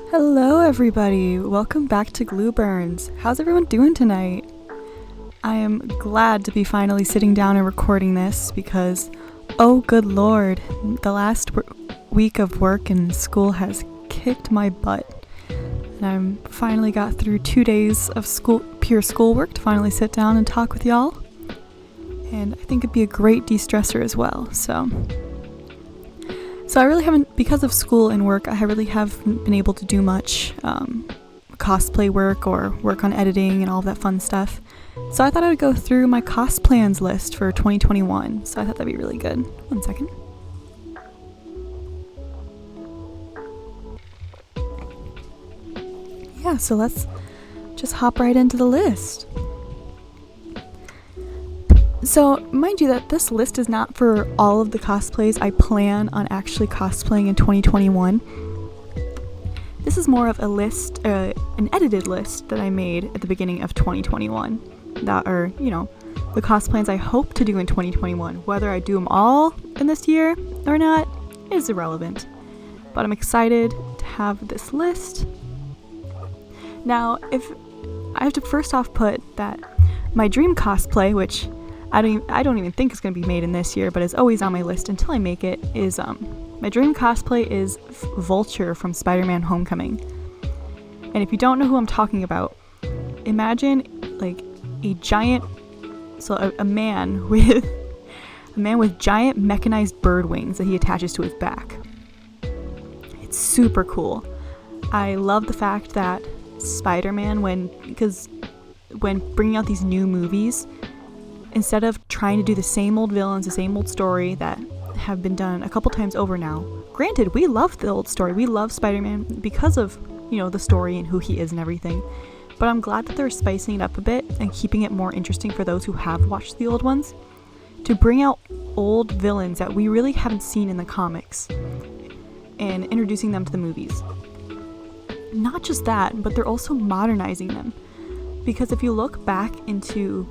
Hello everybody, welcome back to Glue Burns. How's everyone doing tonight? I am glad to be finally sitting down and recording this because, oh good lord, the last week of work and school has kicked my butt. And I'm finally got through 2 days of pure schoolwork to finally sit down and talk with y'all. And I think it'd be a great de-stressor as well, so I really haven't, because of school and work, I really haven't been able to do much cosplay work or work on editing and all of that fun stuff. So I thought I would go through my Cosplans list for 2021. So I thought that'd be really good. 1 second. Yeah, so let's just hop right into the list. So, mind you that this list is not for all of the cosplays I plan on actually cosplaying in 2021. This is more of a list, an edited list that I made at the beginning of 2021. That are, the cosplays I hope to do in 2021. Whether I do them all in this year or not is irrelevant. But I'm excited to have this list. Now, if I have to first off put that my dream cosplay, which I don't even think it's going to be made in this year, but is always on my list until I make it, is my dream cosplay is Vulture from Spider-Man Homecoming. And if you don't know who I'm talking about, imagine like a giant, a man with giant mechanized bird wings that he attaches to his back. It's super cool. I love the fact that Spider-Man, when bringing out these new movies, instead of trying to do the same old villains, the same old story that have been done a couple times over now. Granted, we love the old story. We love Spider-Man because of, the story and who he is and everything. But I'm glad that they're spicing it up a bit and keeping it more interesting for those who have watched the old ones. To bring out old villains that we really haven't seen in the comics and introducing them to the movies. Not just that, but they're also modernizing them. Because if you look back into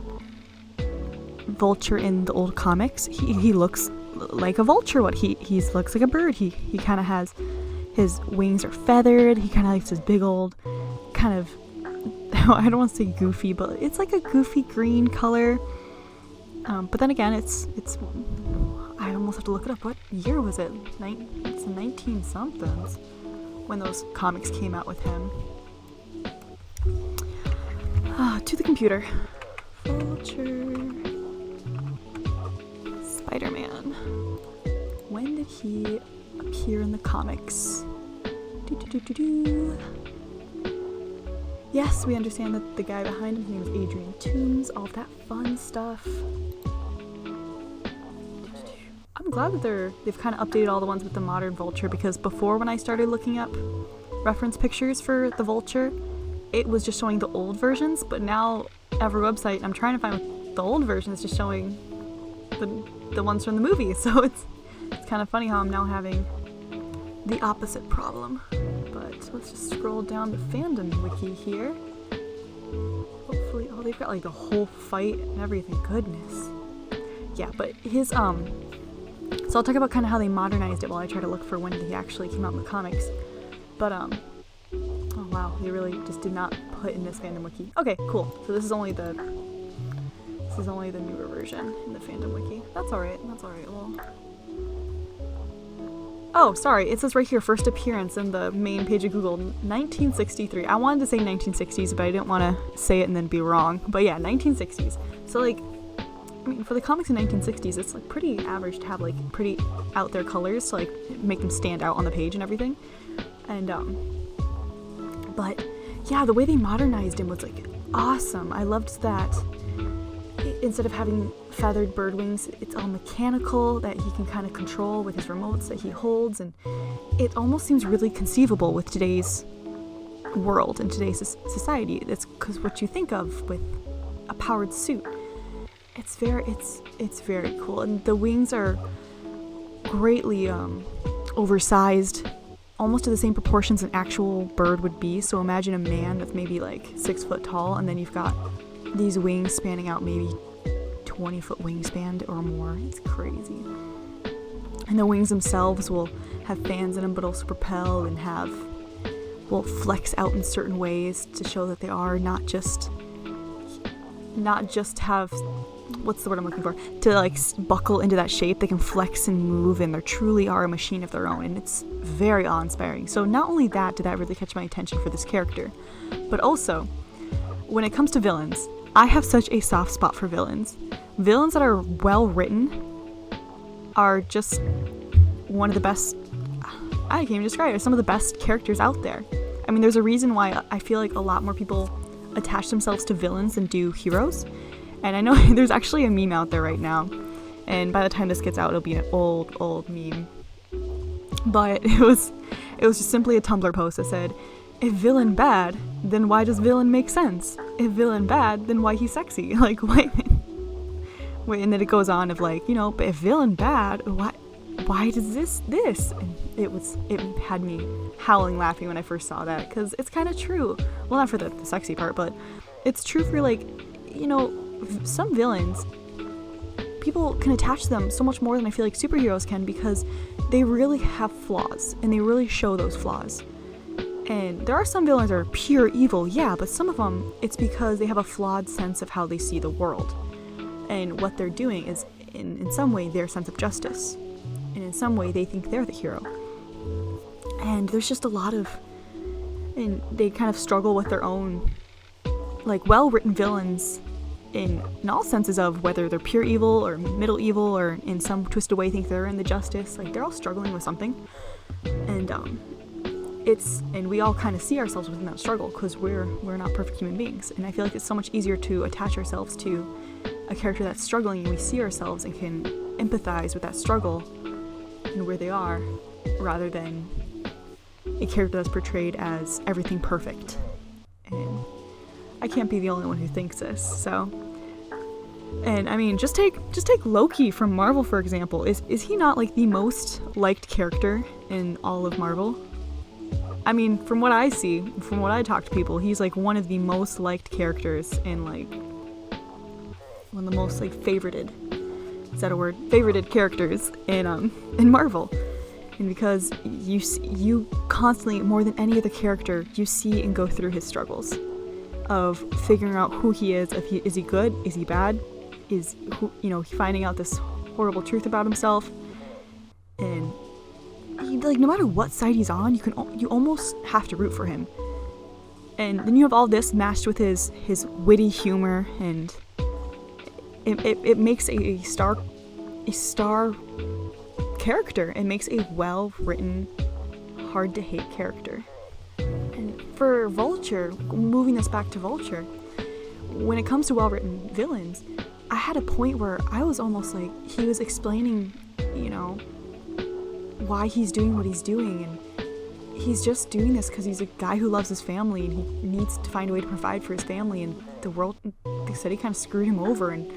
Vulture in the old comics, he looks like a vulture. He looks like a bird. He kind of has, his wings are feathered. He kind of has this big old kind of, I don't want to say goofy, but it's like a goofy green color. But then again, it's I almost have to look it up. What year was it? It's 19 somethings when those comics came out with him. To the computer. Vulture. Spider-Man. When did he appear in the comics? Yes, we understand that the guy behind him, his name is Adrian Toomes, all of that fun stuff. I'm glad that they've kind of updated all the ones with the modern Vulture, because before, when I started looking up reference pictures for the Vulture, it was just showing the old versions, but now every website I'm trying to find with the old version is just showing the ones from the movie, so it's kind of funny how I'm now having the opposite problem. But let's just scroll down the fandom wiki here. Hopefully, they've got like the whole fight and everything. Goodness. Yeah, but his so I'll talk about kind of how they modernized it while I try to look for when he actually came out in the comics. But oh wow, they really just did not put in this fandom wiki. Okay, cool. So this is only the newer version in the fandom wiki. That's alright, well. Oh, sorry, it says right here, first appearance in the main page of Google, 1963. I wanted to say 1960s, but I didn't want to say it and then be wrong. But yeah, 1960s. So for the comics in 1960s, it's like pretty average to have like pretty out there colors to like make them stand out on the page and everything. And but yeah, the way they modernized him was like awesome. I loved that. Instead of having feathered bird wings, it's all mechanical that he can kind of control with his remotes that he holds, and it almost seems really conceivable with today's world and today's society. It's because what you think of with a powered suit. It's very cool, and the wings are greatly oversized, almost to the same proportions an actual bird would be. So imagine a man that's maybe like 6 foot tall, and then you've got these wings spanning out maybe 20-foot wingspan or more. It's crazy. And the wings themselves will have fans in them, but also propel and have will flex out in certain ways to show that they are not just have, what's the word I'm looking for, to like buckle into that shape. They can flex and move, and they truly are a machine of their own, and it's very awe-inspiring. So not only that did that really catch my attention for this character, but also when it comes to villains, I have such a soft spot for villains. Villains that are well written are just one of the best, I can't even describe it, some of the best characters out there. I mean, there's a reason why I feel like a lot more people attach themselves to villains than do heroes. And I know there's actually a meme out there right now, and by the time this gets out, it'll be an old meme. But it was just simply a Tumblr post that said, if villain bad, then why does villain make sense? If villain bad, then why he's sexy? Like, wait, and then it goes on of like, but if villain bad, why does this? And it had me howling laughing when I first saw that, because it's kind of true. Well, not for the sexy part, but it's true for like, some villains, people can attach to them so much more than I feel like superheroes can, because they really have flaws, and they really show those flaws. And there are some villains that are pure evil, yeah, but some of them, it's because they have a flawed sense of how they see the world. And what they're doing is, in some way, their sense of justice. And in some way, they think they're the hero. And there's just a lot of, and they kind of struggle with their own, like, well-written villains in all senses of whether they're pure evil or middle evil or in some twisted way think they're in the justice. Like, they're all struggling with something. And, and we all kind of see ourselves within that struggle, because we're not perfect human beings. And I feel like it's so much easier to attach ourselves to a character that's struggling, and we see ourselves and can empathize with that struggle and where they are, rather than a character that's portrayed as everything perfect. And I can't be the only one who thinks this. So, and I mean, just take Loki from Marvel, for example. Is he not like the most liked character in all of Marvel? I mean, from what I see, from what I talk to people, he's like one of the most liked characters and like one of the most like favorited. Is that a word? Favorited characters in Marvel. And because you constantly, more than any other character, you see and go through his struggles of figuring out who he is. Is he good? Is he bad? Is finding out this horrible truth about himself. And like, no matter what side he's on, you almost have to root for him. And then you have all this matched with his witty humor, and it makes a star character. It makes a well-written, hard-to-hate character. And for Vulture, moving this back to Vulture, when it comes to well-written villains, I had a point where I was almost like, he was explaining, why he's doing what he's doing, and he's just doing this because he's a guy who loves his family, and he needs to find a way to provide for his family, and the world, the city kind of screwed him over, and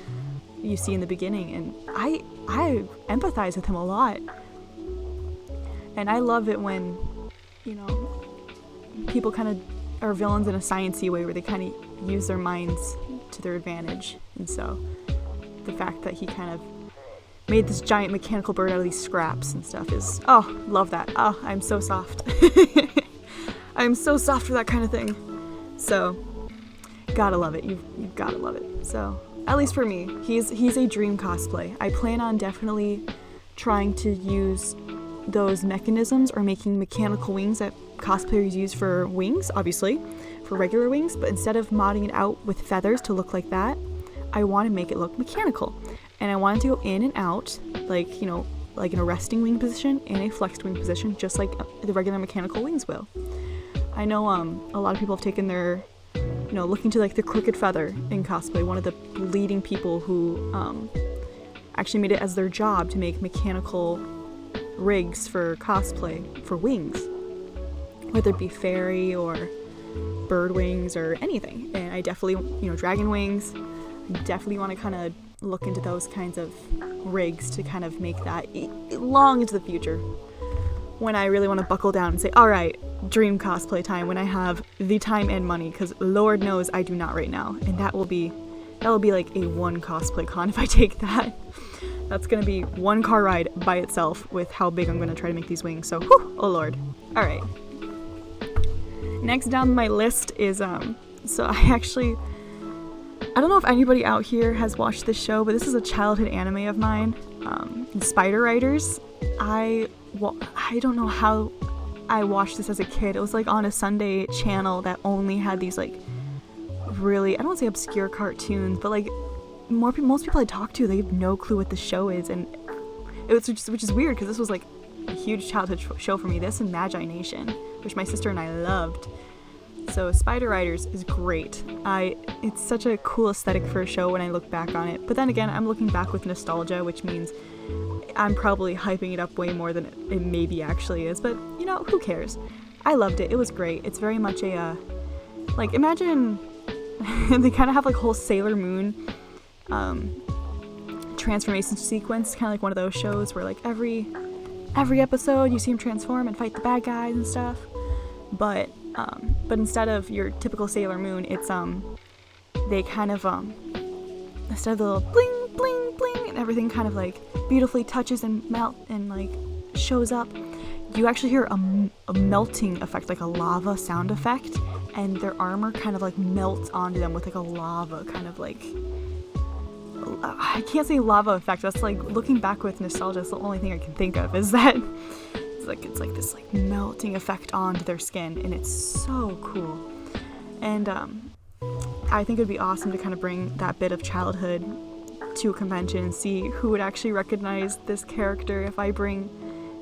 you see in the beginning, and I empathize with him a lot. And I love it when, people kind of are villains in a sciencey way, where they kind of use their minds to their advantage. And so the fact that he kind of made this giant mechanical bird out of these scraps and stuff is, love that. I'm so soft. I'm so soft for that kind of thing. So gotta love it. You've gotta love it. So at least for me, he's a dream cosplay. I plan on definitely trying to use those mechanisms, or making mechanical wings that cosplayers use for wings, obviously, for regular wings, but instead of modding it out with feathers to look like that, I want to make it look mechanical. And I want it to go in and out, like, like in a resting wing position and a flexed wing position, just like the regular mechanical wings will. I know a lot of people have taken their, looking to like the crooked feather in cosplay, one of the leading people who actually made it as their job to make mechanical rigs for cosplay for wings, whether it be fairy or bird wings or anything. And I definitely, dragon wings, I definitely want to kind of look into those kinds of rigs to kind of make that long into the future, when I really want to buckle down and say, all right, dream cosplay time, when I have the time and money, because Lord knows I do not right now. And that will be like a one cosplay con if I take that. That's gonna be one car ride by itself with how big I'm gonna try to make these wings. So, oh Lord. All right. Next down my list is, so I don't know if anybody out here has watched this show, but this is a childhood anime of mine, Spider Riders. I don't know how I watched this as a kid. It was like on a Sunday channel that only had these like really, I don't want to say obscure cartoons, but like most people I talk to, they have no clue what the show is, and it was which is weird because this was like a huge childhood show for me. This and Magi Nation, which my sister and I loved. So Spider Riders is great. It's such a cool aesthetic for a show when I look back on it. But then again, I'm looking back with nostalgia, which means I'm probably hyping it up way more than it maybe actually is. But, you know, who cares? I loved it. It was great. It's very much a, like, imagine they kind of have like a whole Sailor Moon transformation sequence, kind of like one of those shows where like every episode you see them transform and fight the bad guys and stuff. But instead of your typical Sailor Moon, it's they kind of instead of the little bling bling bling and everything kind of like beautifully touches and melt and like shows up, you actually hear a melting effect, like a lava sound effect, and their armor kind of like melts onto them with like a lava kind of like, I can't say lava effect, that's like looking back with nostalgia, that's the only thing I can think of, is that it's like this like melting effect onto their skin, and it's so cool. And I think it would be awesome to kind of bring that bit of childhood to a convention and see who would actually recognize this character if I bring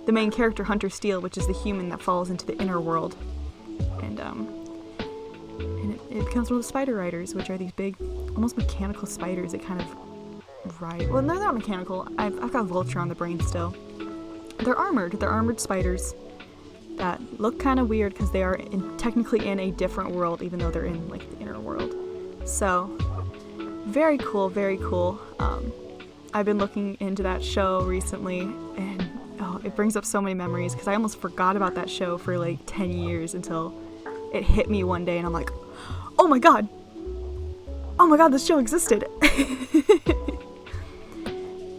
the main character, Hunter Steel, which is the human that falls into the inner world, and it becomes one of the Spider Riders, which are these big, almost mechanical spiders that kind of ride. Well, they're not mechanical. I've got Vulture on the brain still. They're armored spiders that look kind of weird because they are technically in a different world, even though they're in like the inner world. So very cool, very cool. I've been looking into that show recently, and it brings up so many memories because I almost forgot about that show for like 10 years until it hit me one day, and I'm like, oh my god, this show existed.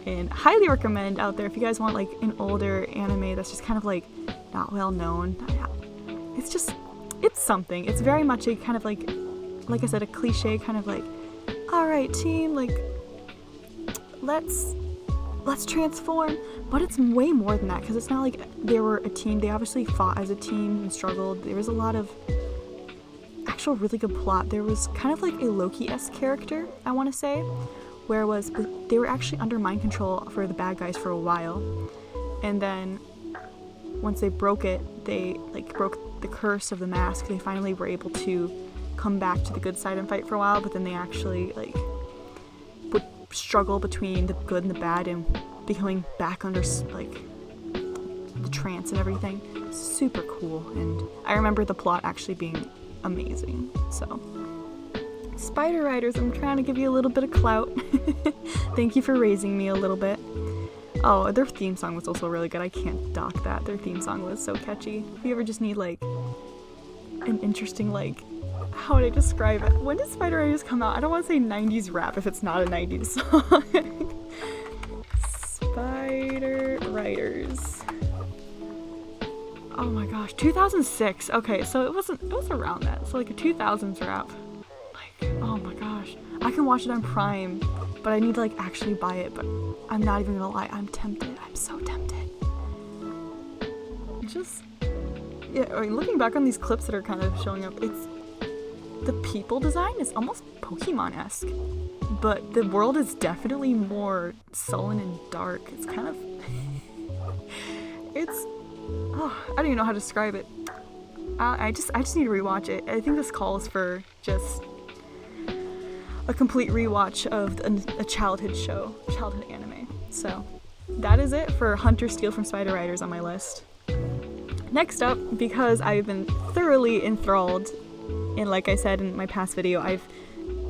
And highly recommend out there if you guys want like an older anime that's just kind of like not well known. It's something. It's very much a kind of like I said, a cliche kind of like, all right team, like let's transform, but it's way more than that because it's not like they were a team. They obviously fought as a team and struggled. There was a lot of actual really good plot. There was kind of like a Loki-esque character, I want to say, where they were actually under mind control for the bad guys for a while, and then once they broke it, they like broke the curse of the mask, they finally were able to come back to the good side and fight for a while, but then they actually like would struggle between the good and the bad and becoming back under like the trance and everything. Super cool, and I remember the plot actually being amazing. So Spider Riders, I'm trying to give you a little bit of clout. Thank you for raising me a little bit. Oh, their theme song was also really good. I can't dock that. Their theme song was so catchy. If you ever just need like an interesting, like, how would I describe it? When did Spider Riders come out? I don't want to say 90s rap if it's not a 90s song. Spider Riders. Oh my gosh, 2006. Okay, so it was around that. So like a 2000s rap. Oh my gosh, I can watch it on Prime, but I need to like actually buy it, but I'm not even gonna lie, I'm tempted. I'm so tempted. Looking back on these clips that are kind of showing up, it's the people design is almost Pokemon-esque, but the world is definitely more sullen and dark. It's kind of I don't even know how to describe it. I just need to rewatch it. I think this calls for just a complete rewatch of a childhood anime. So that is it for Hunter Steel from Spider Riders on my list. Next up, because I've been thoroughly enthralled, and like I said in my past video, I've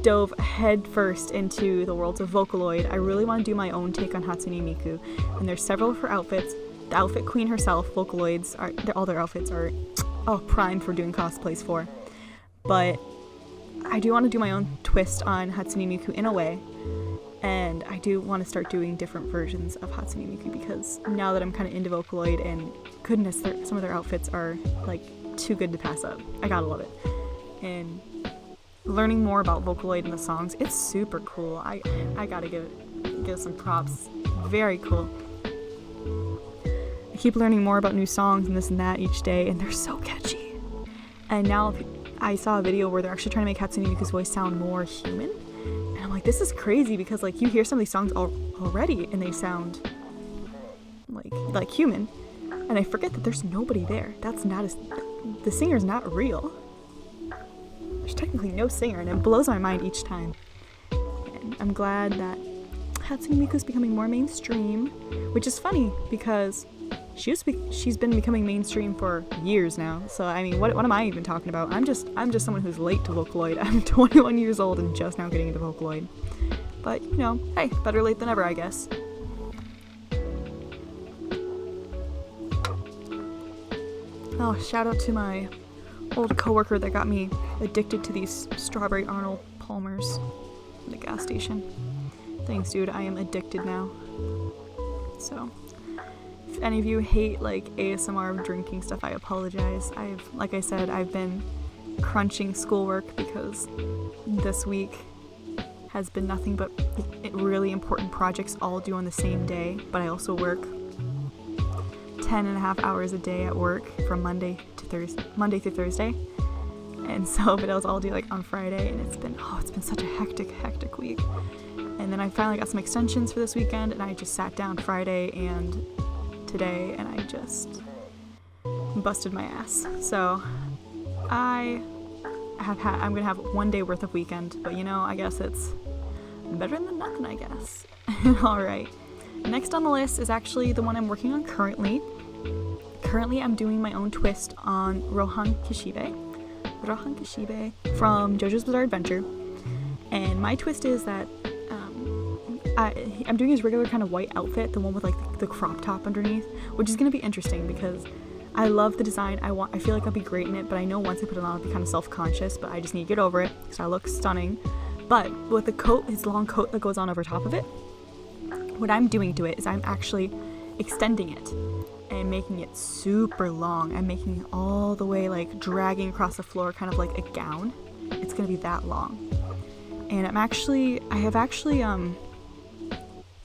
dove headfirst into the worlds of Vocaloid. I really want to do my own take on Hatsune Miku, and there's several of her outfits. The outfit queen herself, Vocaloids, all their outfits are prime for doing cosplays for. But I do want to do my own twist on Hatsune Miku in a way, and and I do want to start doing different versions of Hatsune Miku, because now that I'm kind of into Vocaloid, and goodness, some of their outfits are like too good to pass up. I gotta love it. And learning more about Vocaloid and the songs, it's super cool. I gotta give some props. Very cool. I keep learning more about new songs and this and that each day, and they're so catchy. And now I saw a video where they're actually trying to make Hatsune Miku's voice sound more human, and I'm like, this is crazy, because like you hear some of these songs already and they sound like human, and I forget that there's nobody there. The singer's not real. There's technically no singer, and it blows my mind each time. And I'm glad that Hatsune Miku's becoming more mainstream, which is funny because she's been becoming mainstream for years now. So I mean, what am I even talking about? I'm just someone who's late to Vocaloid. I'm 21 years old and just now getting into Vocaloid. But you know, hey, better late than ever, I guess. Oh, shout out to my old coworker that got me addicted to these strawberry Arnold Palmers in the gas station. Thanks, dude. I am addicted now. So, if any of you hate like ASMR drinking stuff, I apologize. Like I said, I've been crunching schoolwork because this week has been nothing but really important projects all due on the same day. But I also work 10.5 hours a day at work from Monday through Thursday, and so but it was all due like on Friday, and it's been such a hectic week. And then I finally got some extensions for this weekend, and I just sat down Friday and today, and I just busted my ass. So I'm gonna have 1 day worth of weekend, but you know, I guess it's better than nothing, I guess. Alright, next on the list is actually the one I'm working on currently. Currently, I'm doing my own twist on Rohan Kishibe from JoJo's Bizarre Adventure, and my twist is that I'm doing his regular kind of white outfit, the one with like the crop top underneath, which is going to be interesting because I love the design. I feel like I'll be great in it, but I know once I put it on, I'll be kind of self-conscious, but I just need to get over it because I look stunning. But with the coat, his long coat that goes on over top of it, what I'm doing to it is I'm actually extending it and making it super long. I'm making it all the way like dragging across the floor, kind of like a gown. It's gonna be that long. And I have actually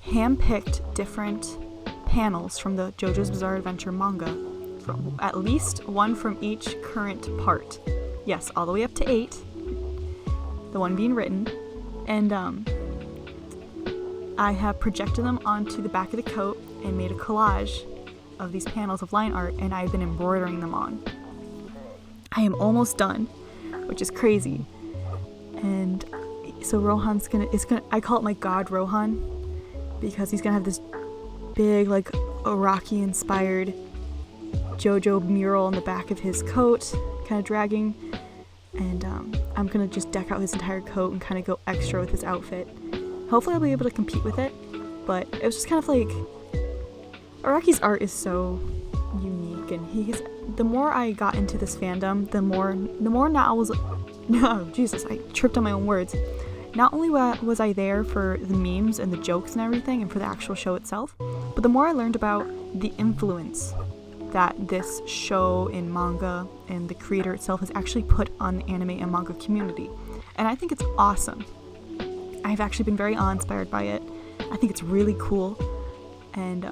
handpicked different panels from the JoJo's Bizarre Adventure manga, from at least one from each current part. Yes, all the way up to 8, the one being written. And I have projected them onto the back of the coat and made a collage of these panels of line art, and I've been embroidering them on. I am almost done, which is crazy. And so Rohan's I call it my God Rohan, because he's gonna have this big like Iraqi inspired JoJo mural on the back of his coat, kind of dragging, and I'm gonna just deck out his entire coat and kind of go extra with his outfit. Hopefully I'll be able to compete with it, but it was just kind of like, Araki's art is so unique, and the more I got into this fandom, the more now I was, oh Jesus, I tripped on my own words. Not only was I there for the memes and the jokes and everything, and for the actual show itself, but the more I learned about the influence that this show in manga and the creator itself has actually put on the anime and manga community. And I think it's awesome. I've actually been very awe-inspired by it. I think it's really cool. And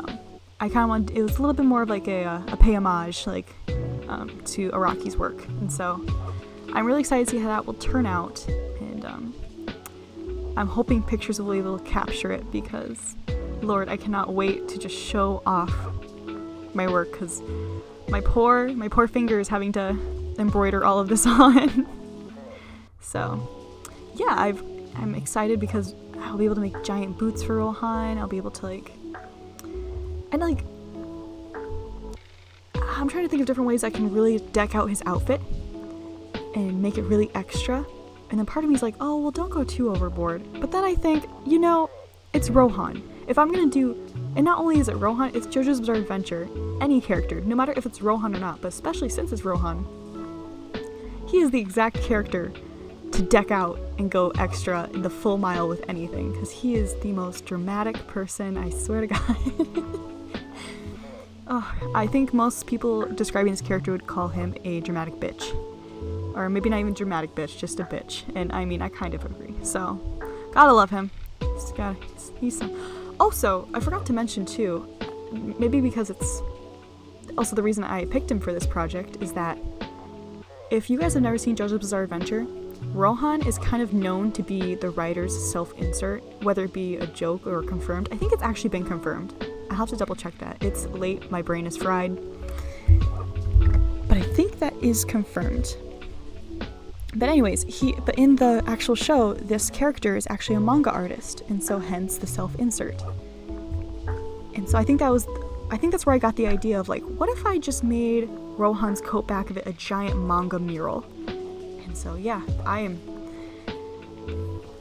I kind of wanted, it was a little bit more of like a pay homage to Araki's work. And so I'm really excited to see how that will turn out. And I'm hoping pictures will be able to capture it, because Lord, I cannot wait to just show off my work, because my poor fingers having to embroider all of this on. So yeah, I'm excited because I'll be able to make giant boots for Rohan. I'll be able to I'm trying to think of different ways I can really deck out his outfit and make it really extra. And then part of me is like, oh, well, don't go too overboard. But then I think, it's Rohan. If I'm going to do, and not only is it Rohan, it's JoJo's Bizarre Adventure. Any character, no matter if it's Rohan or not, but especially since it's Rohan, he is the exact character to deck out and go extra in the full mile with anything, because he is the most dramatic person, I swear to God. I think most people describing this character would call him a dramatic bitch. Or maybe not even dramatic bitch, just a bitch. And I mean, I kind of agree. So, gotta love him. He's so... Also, I forgot to mention too, maybe because it's also the reason I picked him for this project, is that if you guys have never seen JoJo's Bizarre Adventure, Rohan is kind of known to be the writer's self-insert, whether it be a joke or confirmed. I think it's actually been confirmed. I'll have to double check that. It's late, my brain is fried. But I think that is confirmed. But anyways, but in the actual show, this character is actually a manga artist, and so hence the self-insert. And so I think that's where I got the idea of like, what if I just made Rohan's coat back of it a giant manga mural? And so yeah,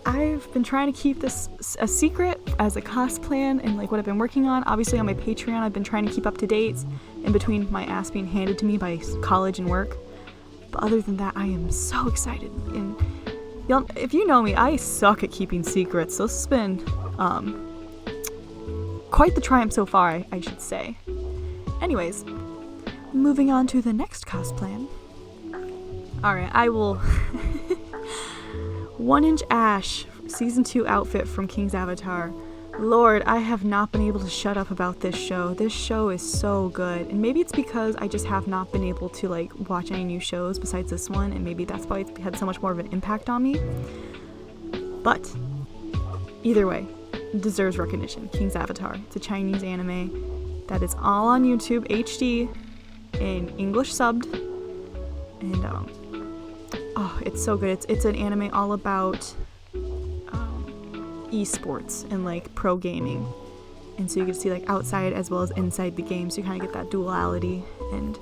I've been trying to keep this a secret as a cosplay and like what I've been working on. Obviously on my Patreon, I've been trying to keep up to date in between my ass being handed to me by college and work. But other than that, I am so excited. And if you know me, I suck at keeping secrets. So this has been quite the triumph so far, I should say. Anyways, moving on to the next cosplay. Alright, I will... 1-inch Ash, Season 2 outfit from King's Avatar. Lord, I have not been able to shut up about this show. This show is so good. And maybe it's because I just have not been able to like watch any new shows besides this one, and maybe that's why it's had so much more of an impact on me. But either way, it deserves recognition. King's Avatar. It's a Chinese anime that is all on YouTube, HD, in English subbed. And it's so good. It's an anime all about esports and like pro gaming, and so you can see like outside as well as inside the game, so you kind of get that duality. And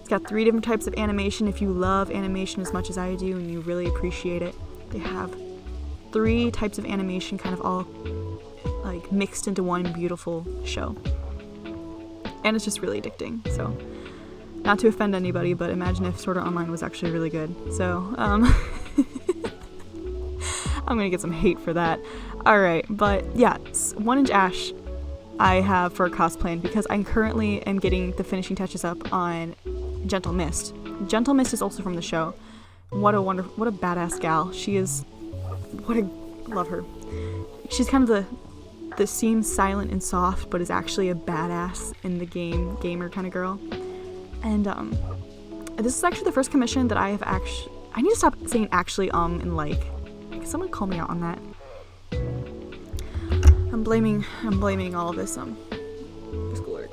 it's got 3 different types of animation. If you love animation as much as I do and you really appreciate it, they have 3 types of animation kind of all like mixed into one beautiful show, and it's just really addicting. So not to offend anybody, but imagine if Sword Art Online was actually really good. So I'm gonna get some hate for that. Alright, but yeah, 1-inch Ash I have for cosplay because I currently am getting the finishing touches up on Gentle Mist. Gentle Mist is also from the show. What a badass gal. She is, love her. She's kind of the seems silent and soft, but is actually a badass in the gamer kind of girl. And this is actually the first commission that I have I need to stop saying actually and like. Someone call me out on that. I'm blaming all of this schooler.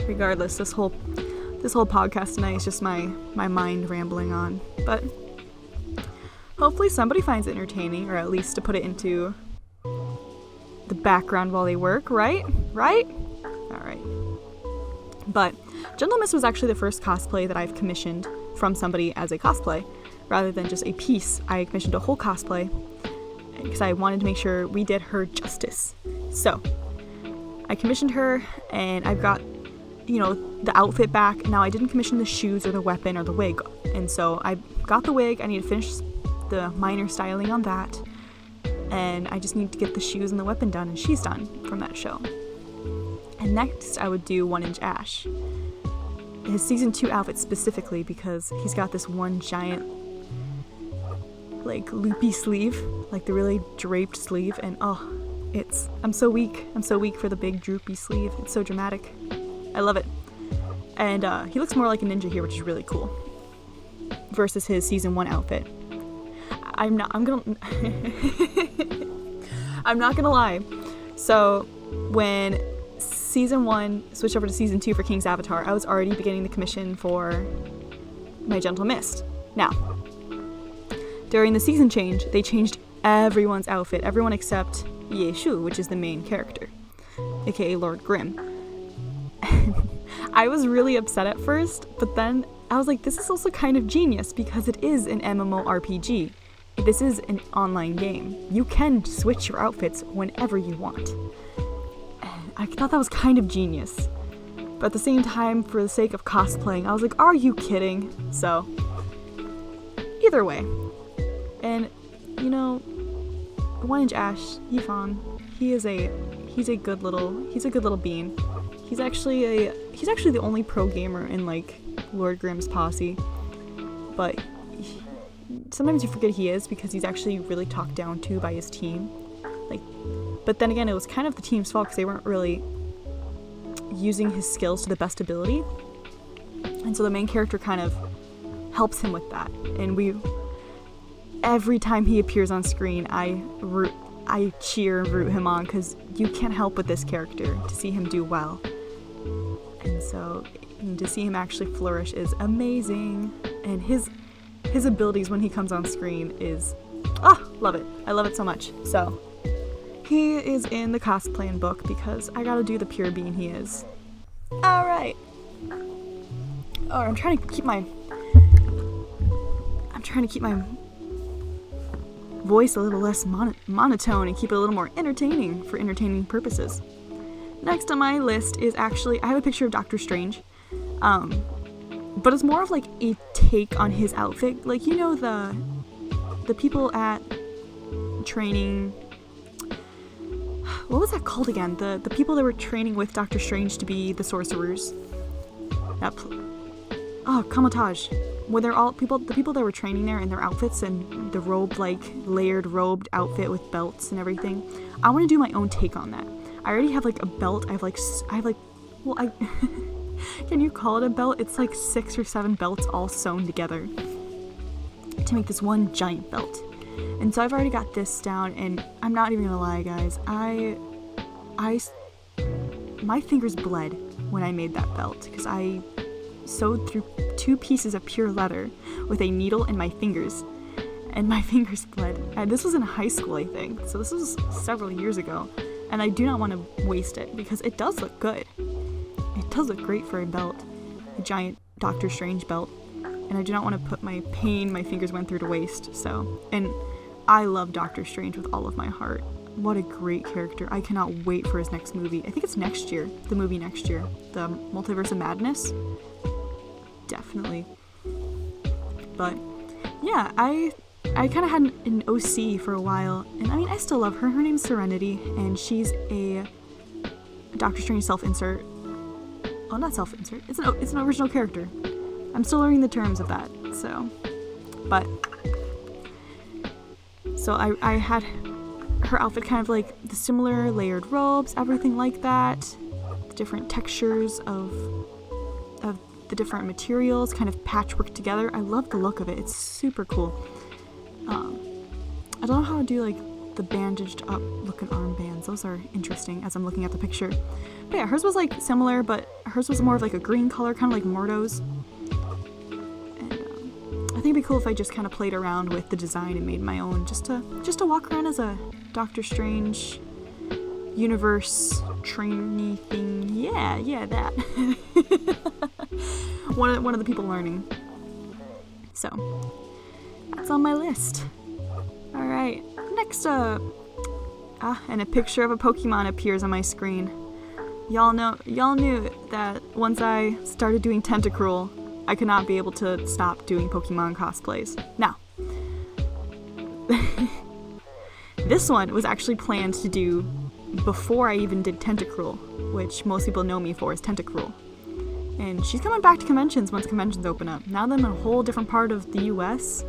Regardless, this whole podcast tonight is just my mind rambling on. But hopefully somebody finds it entertaining, or at least to put it into the background while they work, right? Alright. But Gentle Mist was actually the first cosplay that I've commissioned from somebody as a cosplay, rather than just a piece. I commissioned a whole cosplay because I wanted to make sure we did her justice. So I commissioned her, and I've got, the outfit back. Now I didn't commission the shoes or the weapon or the wig, and so I got the wig. I need to finish the minor styling on that, and I just need to get the shoes and the weapon done, and she's done from that show. And next I would do 1-inch Ash. His Season 2 outfit specifically, because he's got this one giant like loopy sleeve, like the really draped sleeve, and I'm so weak for the big droopy sleeve. It's so dramatic. I love it. And he looks more like a ninja here, which is really cool, versus his Season 1 outfit. I'm not gonna lie. So when Season 1 switched over to Season 2 for King's Avatar, I was already beginning the commission for my Gentle Mist. Now, during the season change, they changed everyone's outfit, everyone except Yeshu, which is the main character, aka Lord Grimm. I was really upset at first, but then I was like, this is also kind of genius because it is an MMORPG. This is an online game. You can switch your outfits whenever you want. I thought that was kind of genius. But at the same time, for the sake of cosplaying, I was like, are you kidding? So, either way. And, you know, 1-inch Ash, Yifan, he's a good little bean. He's actually the only pro gamer in, like, Lord Grimm's posse. But sometimes you forget he is, because he's actually really talked down to by his team. Like, but then again, it was kind of the team's fault because they weren't really using his skills to the best ability. And so the main character kind of helps him with that. And every time he appears on screen, I cheer and root him on, because you can't help with this character to see him do well. And so to see him actually flourish is amazing. And his abilities when he comes on screen is, love it. I love it so much. So he is in the Cosplaying book because I gotta do the pure being he is. Alright. Oh, I'm trying to keep my voice a little less monotone and keep it a little more entertaining for entertaining purposes. Next on my list is actually, I have a picture of Doctor Strange. But it's more of like a take on his outfit. Like, you know, the people at training, what was that called again? The people that were training with Doctor Strange to be the sorcerers. Kamatage. Where they're all the people that were training there in their outfits and the layered robed outfit with belts and everything. I want to do my own take on that. I already have like a belt. Can you call it a belt? It's like 6 or 7 belts all sewn together to make this one giant belt. And so I've already got this down, and I'm not even gonna lie, guys. My fingers bled when I made that belt, because I sewed through 2 pieces of pure leather with a needle in my fingers, and my fingers bled. And this was in high school, I think, so this was several years ago, and I do not want to waste it, because it does look good. It does look great for a belt, a giant Doctor Strange belt, and I do not want to put my pain my fingers went through to waste. So, and I love Doctor Strange with all of my heart. What a great character. I cannot wait for his next movie. I think it's next year, the movie next year, the Multiverse of Madness. Definitely. But yeah, I kind of had an OC for a while, and I mean, I still love her. Her name's Serenity, and she's a Doctor Strange self-insert. Well, not self-insert. It's an original character. I'm still learning the terms of that. So I had her outfit kind of like the similar layered robes, everything like that. The different textures of the different materials kind of patchwork together. I love the look of it. It's super cool. I don't know how to do like the bandaged up looking armbands. Those are interesting as I'm looking at the picture. But yeah, hers was like similar, but hers was more of like a green color, kind of like Mordo's. And I think it'd be cool if I just kind of played around with the design and made my own, just to walk around as a Doctor Strange universe trainee thing. Yeah, that. one of the people learning. So that's on my list. All right, next up. And a picture of a Pokemon appears on my screen. Y'all knew that once I started doing Tentacruel, I could not be able to stop doing Pokemon cosplays. Now, this one was actually planned to do before I even did Tentacruel, which most people know me for as Tentacruel. And she's coming back to conventions once conventions open up. Now that I'm in a whole different part of the US,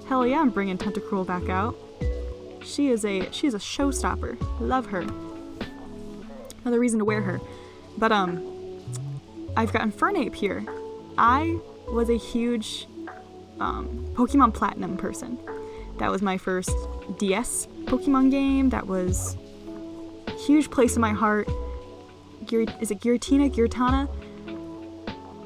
hell yeah, I'm bringing Tentacruel back out. She is a showstopper. Love her. Another reason to wear her. But I've got Infernape here. I was a huge Pokemon Platinum person. That was my first DS Pokemon game. That was a huge place in my heart. Is it Giratina?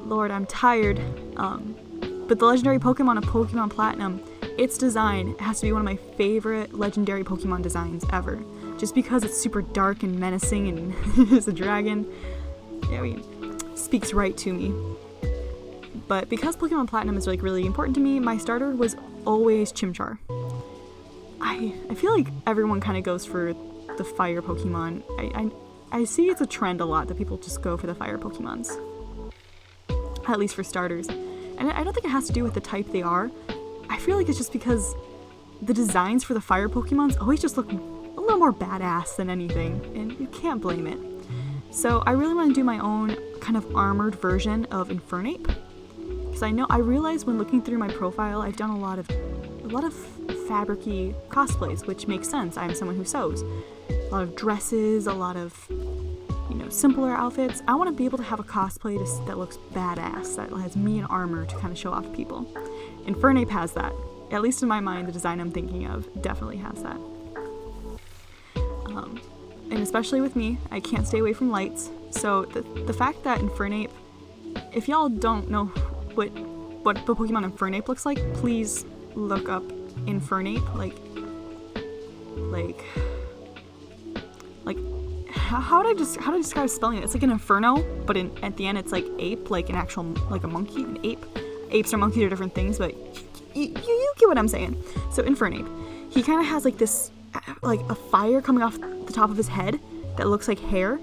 Lord, I'm tired. But the legendary Pokemon of Pokemon Platinum, its design has to be one of my favorite legendary Pokemon designs ever. Just because it's super dark and menacing and is a dragon. Yeah, I mean, speaks right to me. But because Pokemon Platinum is like really important to me, my starter was always Chimchar. I feel like everyone kind of goes for the fire Pokemon. I see it's a trend a lot that people just go for the fire Pokemons. At least for starters. And I don't think it has to do with the type they are. I feel like it's just because the designs for the fire Pokemons always just look a little more badass than anything, and you can't blame it. So I really want to do my own kind of armored version of Infernape, because I realized when looking through my profile, I've done a lot of fabric-y cosplays, which makes sense. I'm someone who sews. A lot of dresses, a lot of, simpler outfits. I want to be able to have a cosplay that looks badass, that has me in armor to kind of show off to people. Infernape has that. At least in my mind, the design I'm thinking of definitely has that. And especially with me, I can't stay away from lights. So the fact that Infernape, if y'all don't know what the Pokemon Infernape looks like, please look up Infernape. How do I describe spelling it? It's like an inferno, but at the end it's like ape, like an actual, like a monkey, an ape. Apes or monkeys are different things, but you get what I'm saying. So Infernape, he kind of has like this, like a fire coming off the top of his head that looks like hair.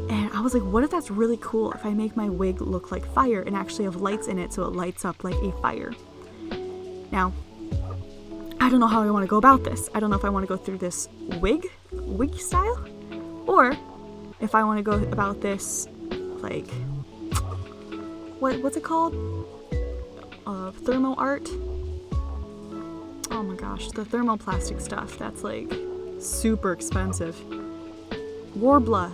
And I was like, what if that's really cool if I make my wig look like fire and actually have lights in it so it lights up like a fire. Now, I don't know how I want to go about this. I don't know if I want to go through this wig style, or if I want to go about this like, what's it called? Thermo art. Oh my gosh, the thermoplastic stuff. That's like super expensive. Warbler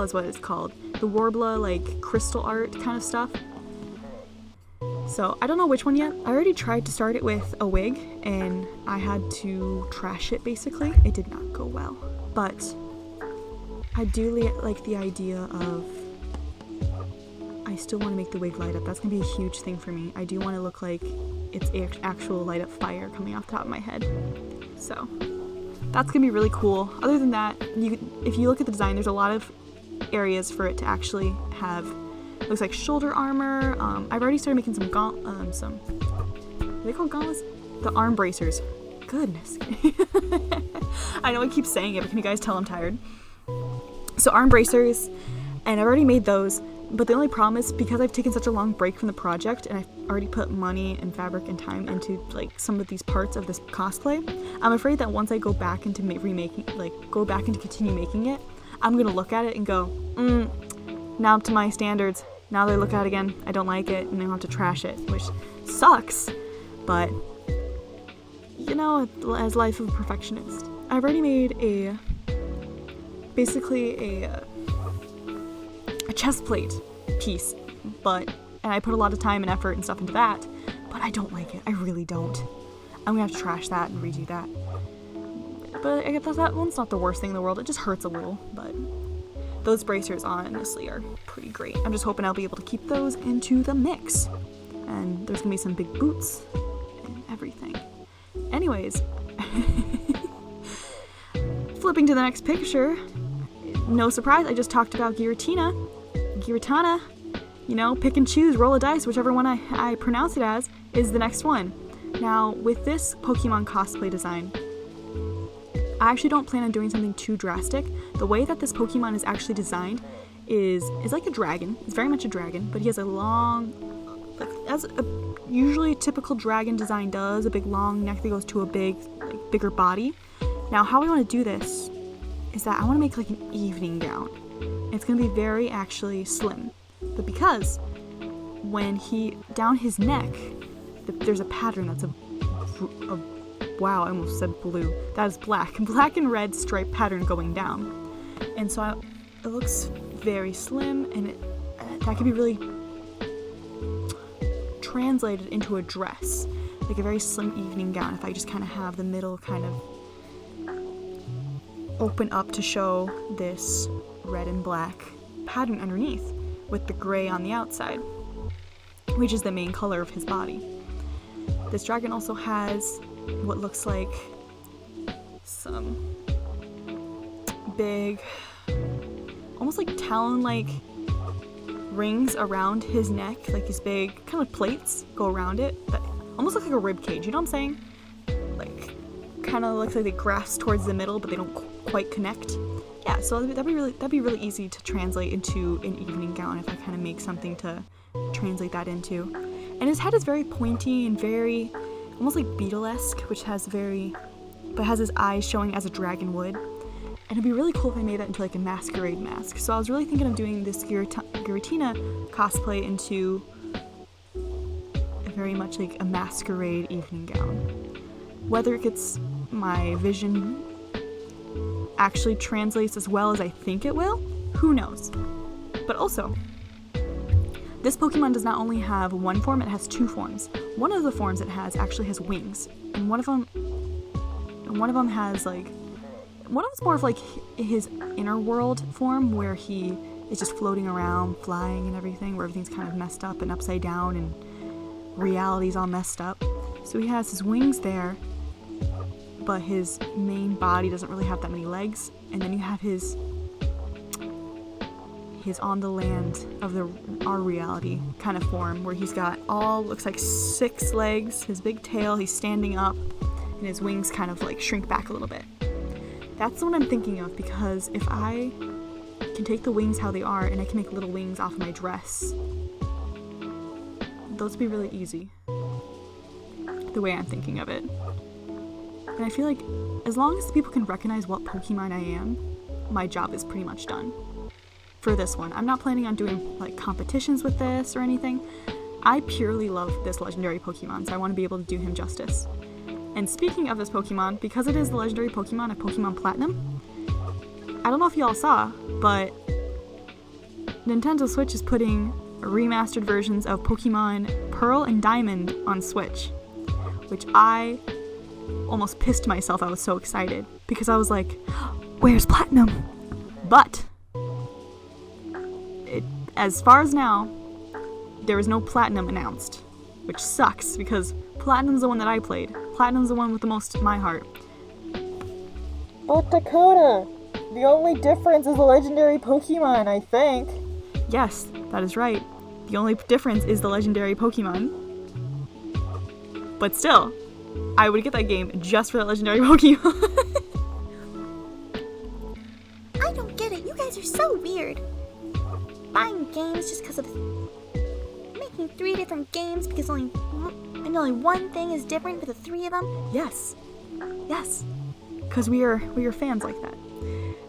is what it's called. The Warbler, like crystal art kind of stuff. So I don't know which one yet. I already tried to start it with a wig and I had to trash it basically. It did not go well. But I do like the idea of, I still want to make the wig light up. That's going to be a huge thing for me. I do want to look like it's actual light up fire coming off the top of my head. So that's going to be really cool. Other than that, if you look at the design, there's a lot of areas for it to actually have, looks like shoulder armor. I've already started making some are they called gauntlets? The arm bracers. Goodness. I know I keep saying it, but can you guys tell I'm tired? So arm bracers, and I've already made those. But the only problem is, because I've taken such a long break from the project and I've already put money and fabric and time into like some of these parts of this cosplay, I'm afraid that once I go back into continue making it, I'm gonna look at it and go, now up to my standards. Now they look at it again, I don't like it, and I have to trash it, which sucks. But as life of a perfectionist, I've already made basically a chest plate piece, and I put a lot of time and effort and stuff into that, but I don't like it. I really don't. I'm gonna have to trash that and redo that. But I guess that one's not the worst thing in the world. It just hurts a little, but those bracers honestly are pretty great. I'm just hoping I'll be able to keep those into the mix. And there's gonna be some big boots and everything. Anyways, flipping to the next picture, no surprise, I just talked about Giratina, pick and choose, roll a dice, whichever one I pronounce it as is the next one. Now, with this Pokemon cosplay design, I actually don't plan on doing something too drastic. The way that this Pokemon is actually designed is like a dragon. It's very much a dragon, but he has a long, as a usually typical dragon design does, a big long neck that goes to a bigger body. Now, how I want to do this is that I want to make like an evening gown. It's going to be very actually slim, but because when down his neck, there's a pattern that's wow, I almost said blue. That is black and red striped pattern going down. And so it looks very slim, and that could be really translated into a dress, like a very slim evening gown, if I just kind of have the middle kind of open up to show this red and black pattern underneath with the gray on the outside, which is the main color of his body. This dragon also has what looks like some big, almost like talon-like rings around his neck, like these big kind of plates go around it that almost look like a rib cage, you know what I'm saying? Like, kind of looks like they grasp towards the middle, but they don't quite connect. Yeah, yeah, so that'd be really easy to translate into an evening gown if I kind of make something to translate that into. And his head is very pointy and very almost like Beetle-esque, which has his eyes showing as a dragon would. And it'd be really cool if I made that into like a masquerade mask. So I was really thinking of doing this Giratina cosplay into very much like a masquerade evening gown. Whether it gets my vision actually translates as well as I think it will, who knows? But also, this Pokemon does not only have one form, it has two forms. One of the forms it has actually has wings, and one of them has like, one of them's more of like his inner world form where he is just floating around, flying and everything, where everything's kind of messed up and upside down and reality's all messed up. So he has his wings there, but his main body doesn't really have that many legs. And then you have his on the land of our reality kind of form, where he's got looks like 6 legs, his big tail, he's standing up, and his wings kind of like shrink back a little bit. That's the one I'm thinking of, because if I can take the wings how they are and I can make little wings off of my dress, those would be really easy, the way I'm thinking of it. And I feel like as long as people can recognize what Pokemon I am, my job is pretty much done for this one. I'm not planning on doing like competitions with this or anything. I purely love this legendary Pokemon, so I want to be able to do him justice. And speaking of this Pokemon, because it is the legendary Pokemon of Pokemon Platinum, I don't know if y'all saw, but Nintendo Switch is putting remastered versions of Pokemon Pearl and Diamond on Switch, which I almost pissed myself. I was so excited because I was like, where's Platinum? But as far as now, there is no Platinum announced, which sucks because Platinum's the one that I played. Platinum's the one with the most in my heart. But Dakota, the only difference is the legendary Pokemon, I think. Yes, that is right. The only difference is the legendary Pokemon. But still, I would get that game just for that legendary Pokemon. I don't get it. You guys are so weird. Buying games just because of making 3 different games because only one thing is different for the 3 of them. Yes, because we are fans like that.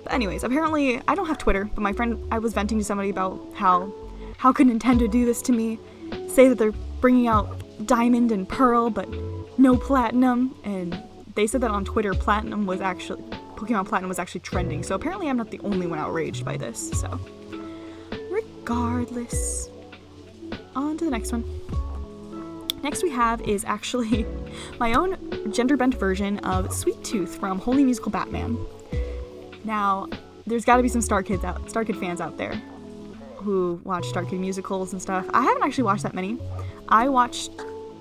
But anyways, apparently I don't have Twitter, but my friend, I was venting to somebody about how could Nintendo do this to me, say that they're bringing out Diamond and Pearl, but no Platinum, and they said that on Twitter, Pokemon Platinum was actually trending, so apparently I'm not the only one outraged by this, so regardless, on to the next one. Next we have is actually my own gender-bent version of Sweet Tooth from Holy Musical Batman. Now, there's got to be some Star Kid fans out there who watch Star Kid musicals and stuff. I haven't actually watched that many. I watched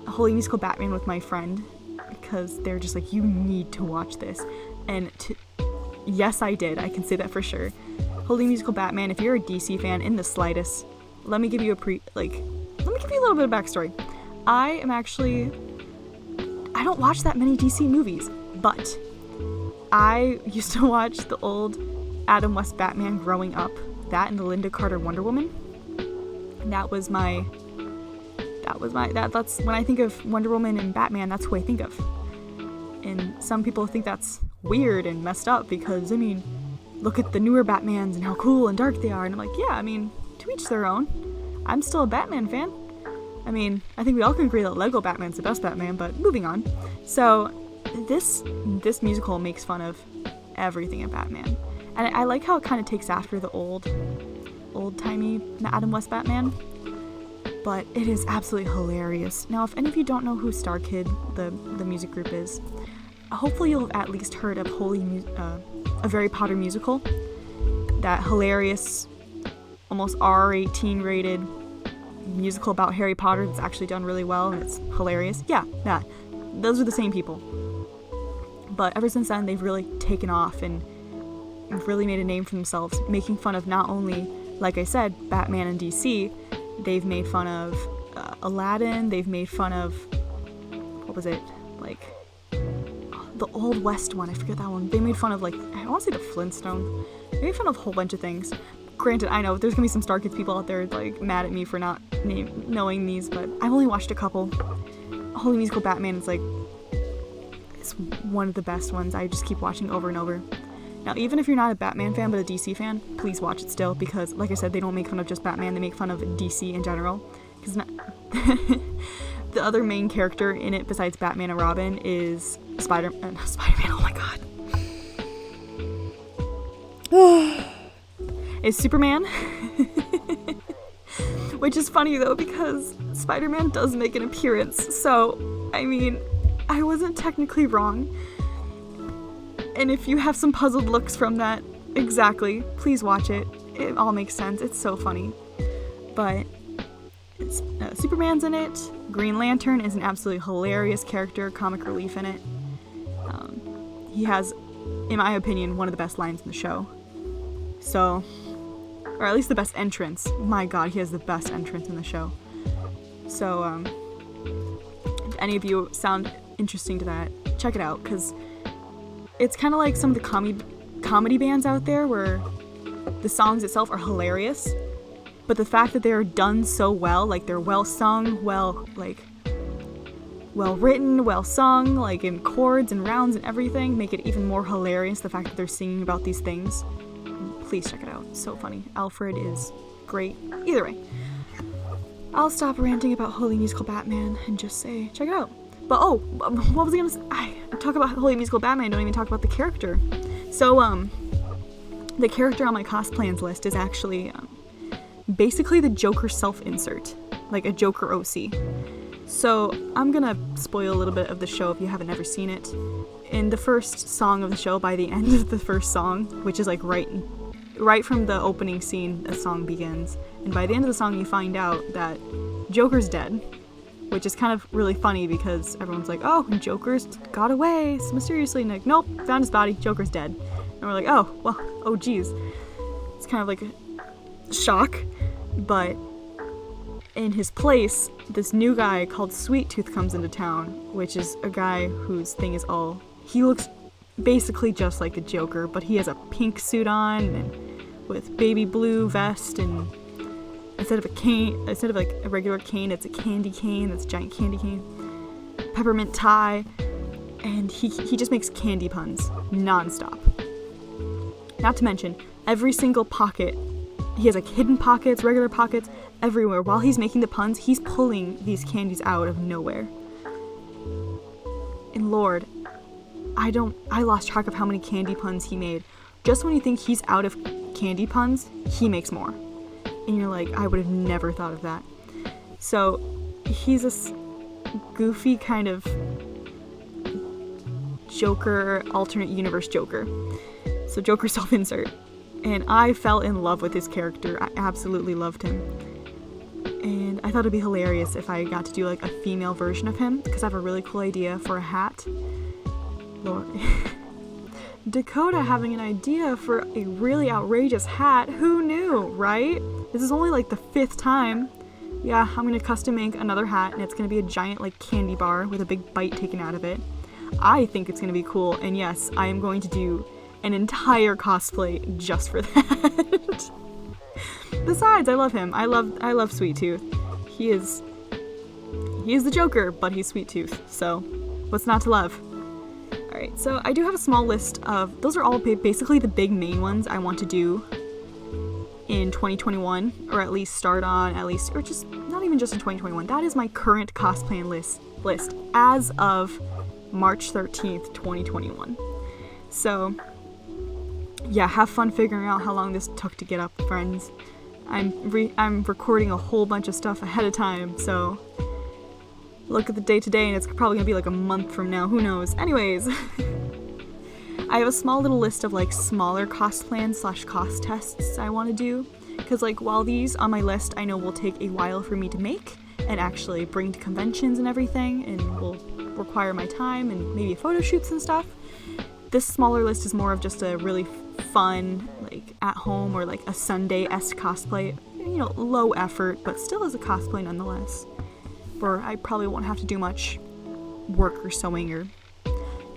Holy Musical Batman with my friend because they're just like, you need to watch this. And yes, I did. I can say that for sure. Holy Musical Batman, if you're a DC fan in the slightest, let me give you a little bit of backstory. I don't watch that many DC movies, but I used to watch the old Adam West Batman growing up, that and the Linda Carter Wonder Woman. And that's when I think of Wonder Woman and Batman, that's who I think of. And some people think that's weird and messed up because, I mean, look at the newer Batmans and how cool and dark they are. And I'm like, yeah, I mean, to each their own. I'm still a Batman fan. I mean, I think we all can agree that Lego Batman's the best Batman, but moving on. So, this musical makes fun of everything in Batman. And I like how it kind of takes after the old-timey Adam West Batman. But it is absolutely hilarious. Now, if any of you don't know who Star Kid, the music group is, hopefully you'll have at least heard of a Harry Potter musical. That hilarious, almost R18 rated musical about Harry Potter that's actually done really well and it's hilarious. Yeah, those are the same people. But ever since then, they've really taken off and really made a name for themselves, making fun of not only, like I said, Batman and DC. They've made fun of Aladdin. They've made fun of, what was it? Like, the Old West one. I forget that one. They made fun of, like, I want to say the Flintstones. They made fun of a whole bunch of things. Granted, I know there's gonna be some Star Kids people out there, like, mad at me for not knowing these, but I've only watched a couple. Holy Musical Batman is, like, it's one of the best ones. I just keep watching over and over. Now, even if you're not a Batman fan but a DC fan, please watch it still, because, like I said, they don't make fun of just Batman, they make fun of DC in general. Because the other main character in it, besides Batman and Robin, is Spider-Man, oh my god. Is Superman. Which is funny, though, because Spider-Man does make an appearance, so, I mean, I wasn't technically wrong. And if you have some puzzled looks from that, exactly, please watch it. It all makes sense. It's so funny. But it's, Superman's in it. Green Lantern is an absolutely hilarious character, comic relief in it. He has, in my opinion, one of the best lines in the show. So, or at least the best entrance. My god, he has the best entrance in the show. So, if any of you sound interesting to that, check it out, because it's kind of like some of the comedy bands out there where the songs itself are hilarious, but the fact that they're done so well, like they're well sung, well written, well sung, like in chords and rounds and everything, make it even more hilarious, the fact that they're singing about these things. Please check it out. It's so funny. Alfred is great. Either way, I'll stop ranting about Holy Musical Batman and just say, check it out. But what was I gonna say? I talk about Holy Musical Batman, I don't even talk about the character. So, the character on my Cosplans list is actually, basically the Joker self-insert. Like a Joker OC. So, I'm gonna spoil a little bit of the show if you haven't ever seen it. In the first song of the show, by the end of the first song, which is like right from the opening scene, the song begins. And by the end of the song, you find out that Joker's dead. Which is kind of really funny because everyone's like, oh, Joker's got away mysteriously. And like, nope, found his body, Joker's dead. And we're like, oh, well, oh geez. It's kind of like a shock. But in his place, this new guy called Sweet Tooth comes into town, which is a guy whose thing is all, he looks basically just like the Joker, but he has a pink suit on and with baby blue vest, and instead of like a regular cane, it's a candy cane. That's a giant candy cane. Peppermint tie. And he just makes candy puns non-stop. Not to mention, every single pocket, he has like hidden pockets, regular pockets, everywhere. While he's making the puns, he's pulling these candies out of nowhere. And Lord, I lost track of how many candy puns he made. Just when you think he's out of candy puns, he makes more. And you're like, I would have never thought of that. So, he's a goofy kind of Joker, alternate universe Joker. So Joker self-insert. And I fell in love with his character. I absolutely loved him. And I thought it'd be hilarious if I got to do like a female version of him, because I have a really cool idea for a hat. Lord. Dakota having an idea for a really outrageous hat. Who knew, right? This is only like the 5th time. Yeah, I'm gonna custom make another hat, and it's gonna be a giant like candy bar with a big bite taken out of it. I think it's gonna be cool, and yes, I am going to do an entire cosplay just for that. Besides, I love him. I love Sweet Tooth. He is the Joker, but he's Sweet Tooth. So, what's not to love? Alright, so I do have a small list of, those are all basically the big main ones I want to do in 2021, or at least start on, or just, not even just in 2021. That is my current cosplay list as of March 13th, 2021. So, yeah, have fun figuring out how long this took to get up, friends. I'm recording a whole bunch of stuff ahead of time, so look at the day today and it's probably gonna be like a month from now, who knows. Anyways, I have a small little list of like smaller cosplans / cost tests I want to do, because like while these on my list I know will take a while for me to make and actually bring to conventions and everything, and will require my time and maybe photo shoots and stuff, this smaller list is more of just a really fun, like at home or like a Sunday-esque cosplay, you know, low effort, but still is a cosplay nonetheless, where I probably won't have to do much work or sewing or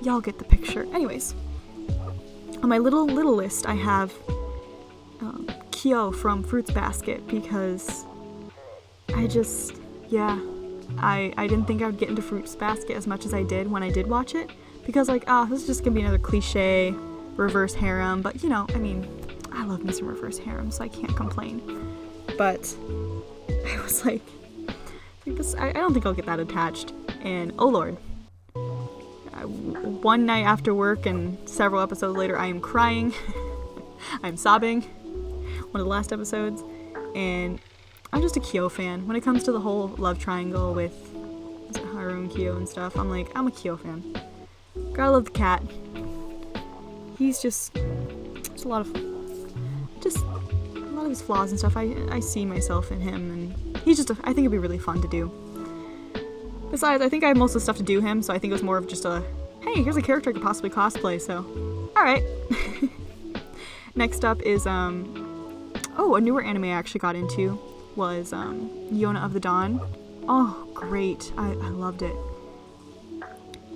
y'all get the picture. Anyways, on my little list, I have Kyo from Fruits Basket, because I didn't think I would get into Fruits Basket as much as I did when I did watch it, because like, this is just gonna be another cliche reverse harem, but you know, I mean, I love me some reverse harem, so I can't complain. But I was like this, I don't think I'll get that attached, and oh lord. One night after work and several episodes later, I am crying. I'm sobbing. One of the last episodes, and I'm just a Kyo fan. When it comes to the whole love triangle with Haru and Kyo and stuff, I'm a Kyo fan. Gotta love the cat. He's just a lot of his flaws and stuff. I see myself in him, and he's just I think it'd be really fun to do. Besides, I think I have most of the stuff to do him, so I think it was more of just a, hey, here's a character I could possibly cosplay, so alright. Next up is a newer anime I actually got into was Yona of the Dawn. Oh, great. I loved it.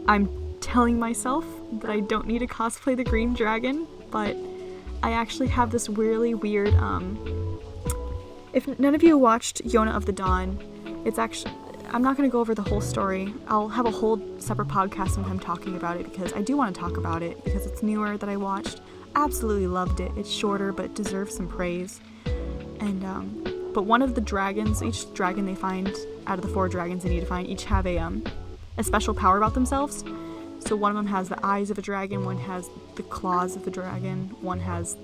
I'm telling myself that I don't need to cosplay the Green Dragon, but I actually have this really weird, if none of you watched Yona of the Dawn, it's actually, I'm not going to go over the whole story. I'll have a whole separate podcast sometime talking about it, because I do want to talk about it, because it's newer that I watched. Absolutely loved it. It's shorter, but it deserves some praise. And, but one of the dragons, each dragon they find, out of the 4 dragons they need to find, each have a special power about themselves. So one of them has the eyes of a dragon, one has the claws of the dragon, one has,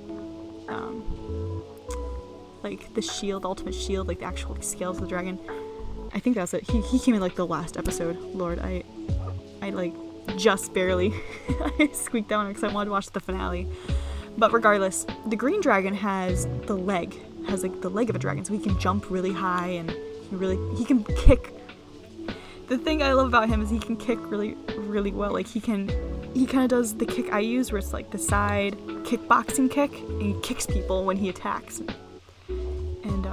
like, the shield, the ultimate shield, like the actual scales of the dragon. I think that's it. He came in like the last episode. Lord, I like just barely I squeaked that one because I wanted to watch the finale. But regardless, the green dragon has the leg of a dragon, so he can jump really high, and he can kick. The thing I love about him is he can kick really, really well. Like he kind of does the kick I use, where it's like the side kickboxing kick, and he kicks people when he attacks. And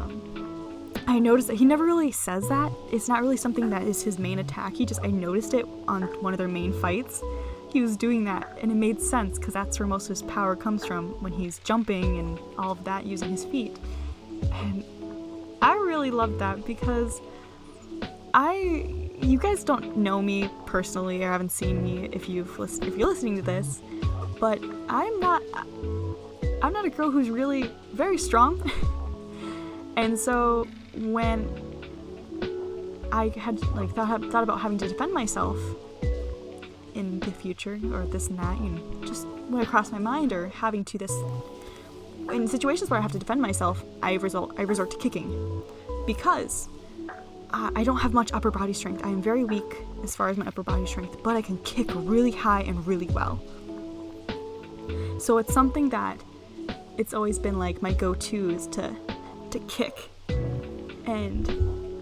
I noticed that he never really says that. It's not really something that is his main attack. I noticed it on one of their main fights. He was doing that, and it made sense, because that's where most of his power comes from, when he's jumping and all of that using his feet. And I really loved that, because you guys don't know me personally, or haven't seen me if you're listening to this, but I'm not a girl who's really very strong. And so when I had thought about having to defend myself in the future, or this and that, just when it crossed my mind, or having to in situations where I have to defend myself, I resort to kicking, because I don't have much upper body strength. I am very weak as far as my upper body strength, but I can kick really high and really well. So it's something that it's always been like my go-to is to kick, and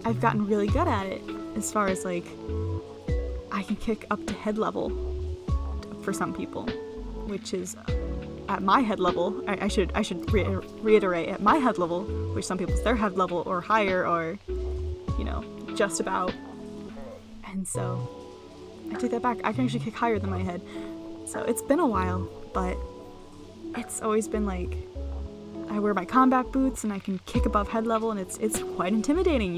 I've gotten really good at it, as far as like I can kick up to head level for some people, which is at my head level. I should reiterate, at my head level, which some people's their head level or higher, or just about. And so I take that back. I can actually kick higher than my head. So it's been a while, but it's always been like I wear my combat boots and I can kick above head level, and it's quite intimidating,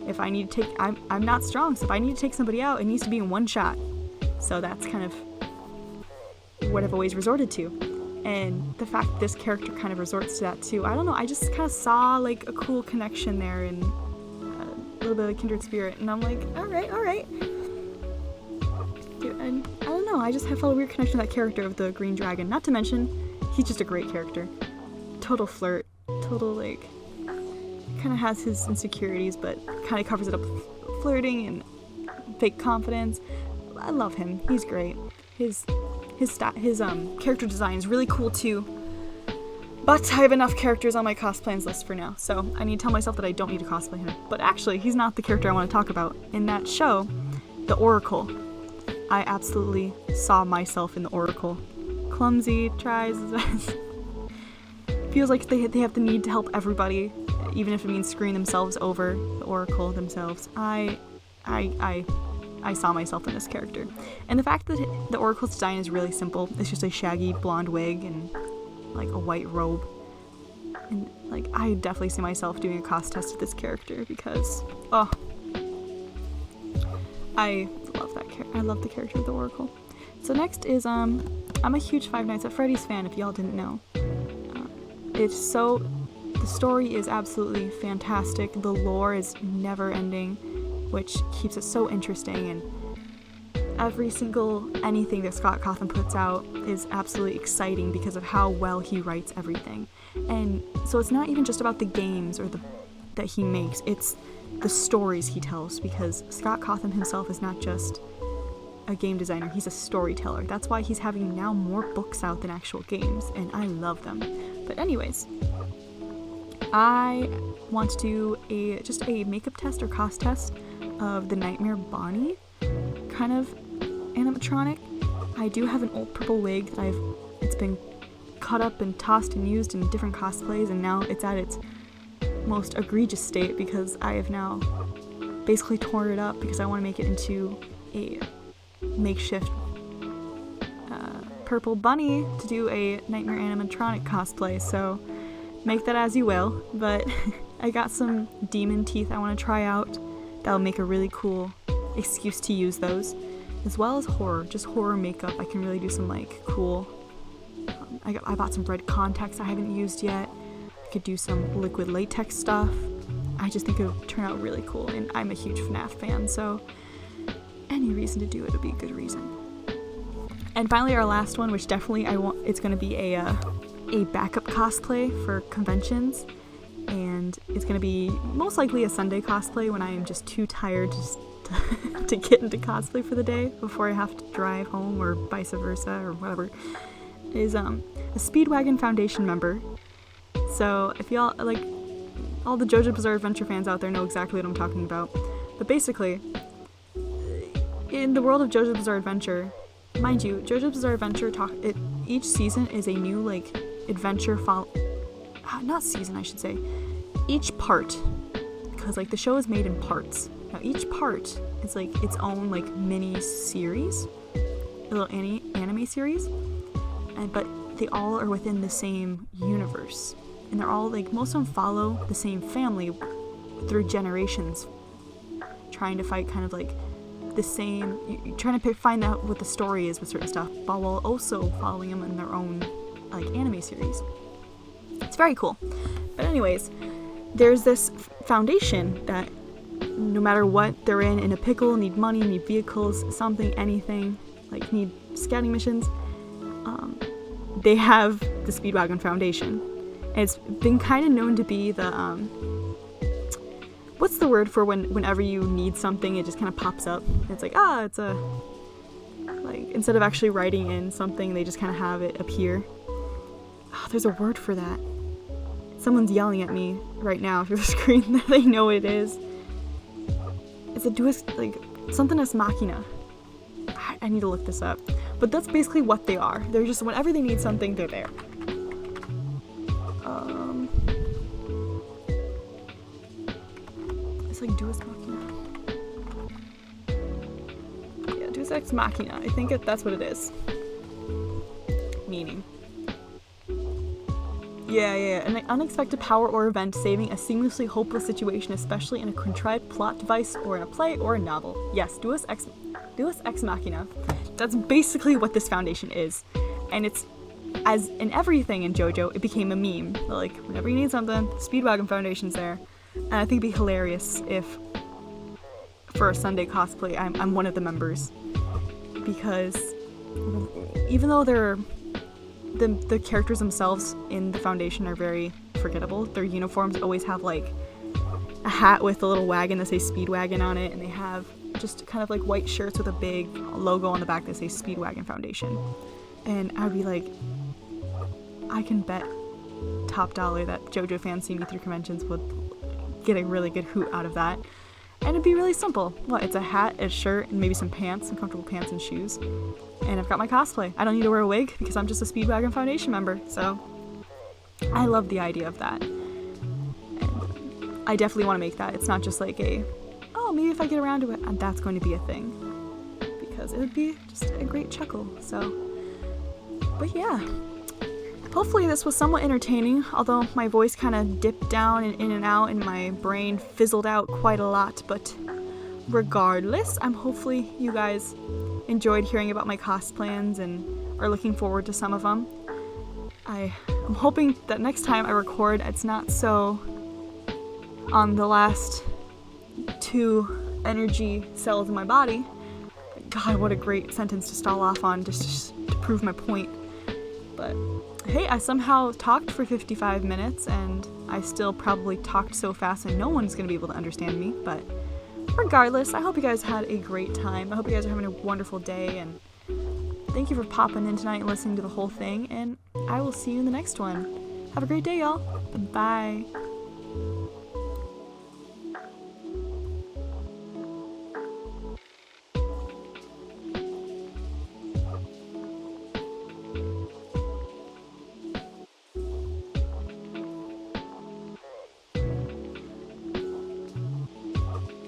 If I need to take, I'm not strong, so if I need to take somebody out, it needs to be in one shot. So that's kind of what I've always resorted to. And the fact that this character kind of resorts to that too, I don't know, I just kind of saw like a cool connection there, and a little bit of kindred spirit, and I'm like, alright. Dude, and I don't know, I just have felt a weird connection to that character of the green dragon. Not to mention, he's just a great character. Total flirt, kind of has his insecurities, but kind of covers it up with flirting and fake confidence. I love him. He's great. His character design is really cool too. But I have enough characters on my Cosplans list for now, so I need to tell myself that I don't need to cosplay him. But actually, he's not the character I want to talk about. In that show, the Oracle, I absolutely saw myself in the Oracle. Clumsy, tries his best. Feels like they have the need to help everybody, even if it means screwing themselves over, the Oracle themselves. I I saw myself in this character. And the fact that the Oracle's design is really simple, it's just a shaggy blonde wig and like a white robe. And like, I definitely see myself doing a cost test of this character because, oh, I love that character. I love the character of the Oracle. So next is, I'm a huge Five Nights at Freddy's fan, if y'all didn't know. The story is absolutely fantastic. The lore is never ending, which keeps it so interesting, and every single anything that Scott Cawthon puts out is absolutely exciting because of how well he writes everything. And so it's not even just about the games or that he makes, it's the stories he tells, because Scott Cawthon himself is not just a game designer, he's a storyteller. That's why he's having now more books out than actual games, and I love them. But anyways, I want to do just a makeup test or cost test of the Nightmare Bonnie kind of animatronic. I do have an old purple wig that it's been cut up and tossed and used in different cosplays, and now it's at its most egregious state because I have now basically torn it up because I want to make it into a makeshift purple bunny to do a Nightmare animatronic cosplay, so make that as you will. But I got some demon teeth I want to try out that'll make a really cool excuse to use those, as well as just horror makeup. I can really do some like cool I bought some red contacts I haven't used yet. I could do some liquid latex stuff. I just think it would turn out really cool, and I'm a huge FNAF fan, so any reason to do it would be a good reason. And finally, our last one, which definitely it's going to be a backup cosplay for conventions, and it's going to be most likely a Sunday cosplay when I am just too tired to get into cosplay for the day before I have to drive home, or vice versa, or whatever. Is a Speedwagon Foundation member. So if y'all, like, all the JoJo Bizarre Adventure fans out there know exactly what I'm talking about. But basically, in the world of JoJo Bizarre Adventure, mind you, JoJo Bizarre Adventure each season is a new, like, adventure not season, I should say. Each part, because, like, the show is made in parts. Now, each part is, like, its own, like, mini series, a little anime series, but they all are within the same universe. And they're all, like, most of them follow the same family through generations, trying to fight kind of, like, the same, trying to find out what the story is with certain stuff, but while also following them in their own, like, anime series. It's very cool. But anyways, there's this foundation that no matter what they're in a pickle, need money, need vehicles, something, anything, like need scouting missions, they have the Speedwagon Foundation. And it's been kind of known to be the, what's the word for whenever you need something, it just kind of pops up. It's like, it's a, like, instead of actually writing in something, they just kind of have it appear. There's a word for that. Someone's yelling at me right now through the screen that they know what it is. It's a Deus, like, something as machina. I need to look this up. But that's basically what they are. They're just, whenever they need something, they're there. It's like Deus Machina. Yeah, Deus Ex Machina. I think that's what it is. Meaning. Yeah. An unexpected power or event saving a seamlessly hopeless situation, especially in a contrived plot device or in a play or a novel. Yes, Deus Ex Machina. That's basically what this foundation is. And it's, as in everything in JoJo, it became a meme. Like, whenever you need something, Speedwagon Foundation's there. And I think it'd be hilarious if, for a Sunday cosplay, I'm one of the members. Because even though the characters themselves in the foundation are very forgettable, their uniforms always have, like, a hat with a little wagon that says Speedwagon on it, and they have just kind of like white shirts with a big logo on the back that says Speedwagon Foundation. And I'd be like, I can bet top dollar that JoJo fans see me through conventions would get a really good hoot out of that. And it'd be really simple. Well, it's a hat, a shirt, and maybe some pants, some comfortable pants and shoes. And I've got my cosplay. I don't need to wear a wig because I'm just a Speedwagon Foundation member. So I love the idea of that. And I definitely want to make that. It's not just like maybe if I get around to it, that's going to be a thing. was. It would be just a great chuckle. So, but yeah. Hopefully this was somewhat entertaining, although my voice kind of dipped down and in and out and my brain fizzled out quite a lot. But regardless, hopefully you guys enjoyed hearing about my cosplans and are looking forward to some of them. I'm hoping that next time I record, it's not so on the last 2 energy cells in my body. God, what a great sentence to stall off on just to prove my point. But hey, I somehow talked for 55 minutes and I still probably talked so fast and no one's going to be able to understand me. But regardless, I hope you guys had a great time. I hope you guys are having a wonderful day, and thank you for popping in tonight and listening to the whole thing, and I will see you in the next one. Have a great day, y'all. Bye.